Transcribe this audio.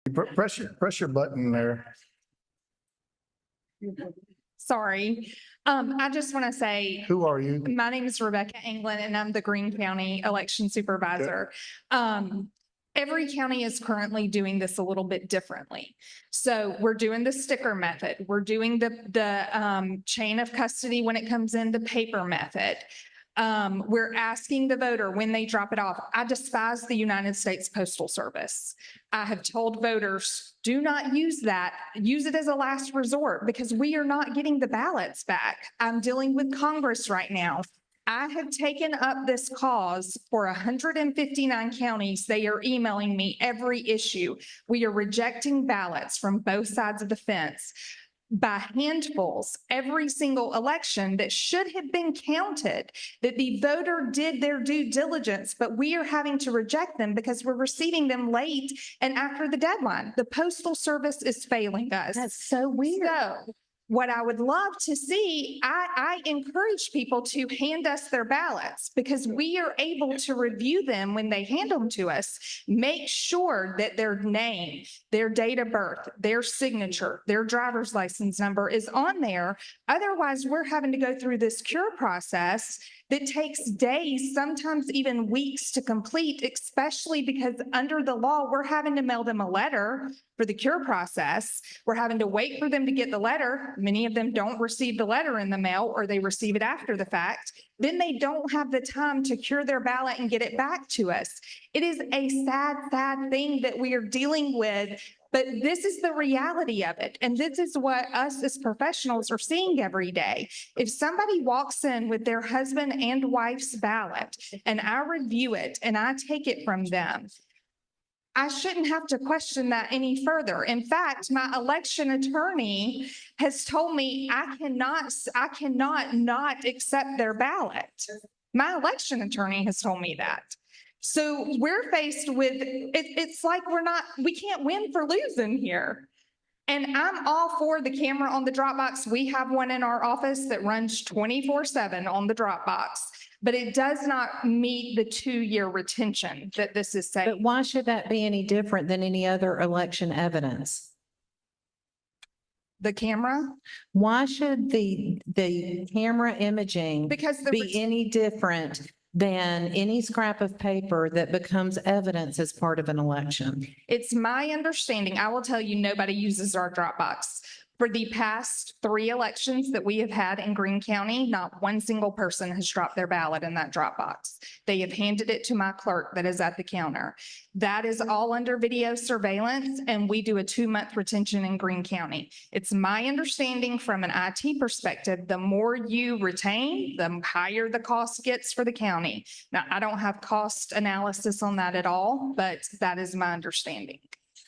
Press your button there. Sorry. I just want to say, Who are you? my name is Rebecca Anglin and I'm the Greene County Election Supervisor. Every county is currently doing this a little bit differently. So we're doing the sticker method. We're doing the chain of custody when it comes in, the paper method. We're asking the voter when they drop it off. I despise the United States Postal Service. I have told voters, do not use that. Use it as a last resort because we are not getting the ballots back. I'm dealing with Congress right now. I have taken up this cause for 159 counties. They are emailing me every issue. We are rejecting ballots from both sides of the fence by handfuls every single election that should have been counted, that the voter did their due diligence, but we are having to reject them because we're receiving them late and after the deadline. The Postal Service is failing us. That's so weird. So what I would love to see, I encourage people to hand us their ballots because we are able to review them when they hand them to us. Make sure that their name, their date of birth, their signature, their driver's license number is on there. Otherwise, we're having to go through this cure process that takes days, sometimes even weeks to complete, especially because under the law, we're having to mail them a letter for the cure process. We're having to wait for them to get the letter. Many of them don't receive the letter in the mail or they receive it after the fact. Then they don't have the time to cure their ballot and get it back to us. It is a sad, sad thing that we are dealing with. But this is the reality of it. And this is what us as professionals are seeing every day. If somebody walks in with their husband and wife's ballot and I review it and I take it from them, I shouldn't have to question that any further. In fact, my election attorney has told me I cannot not accept their ballot. My election attorney has told me that. So we're faced with, it's like we can't win for losing here. And I'm all for the camera on the Dropbox. We have one in our office that runs 24/7 on the Dropbox, but it does not meet the 2-year retention that this is saying. But why should that be any different than any other election evidence? The camera? Why should the camera imaging Because be any different than any scrap of paper that becomes evidence as part of an election? It's my understanding, I will tell you, nobody uses our Dropbox. For the past 3 elections that we have had in Greene County, not one single person has dropped their ballot in that Dropbox. They have handed it to my clerk that is at the counter. That is all under video surveillance, and we do a 2-month retention in Greene County. It's my understanding from an IT perspective, the more you retain, the higher the cost gets for the county. Now, I don't have cost analysis on that at all, but that is my understanding.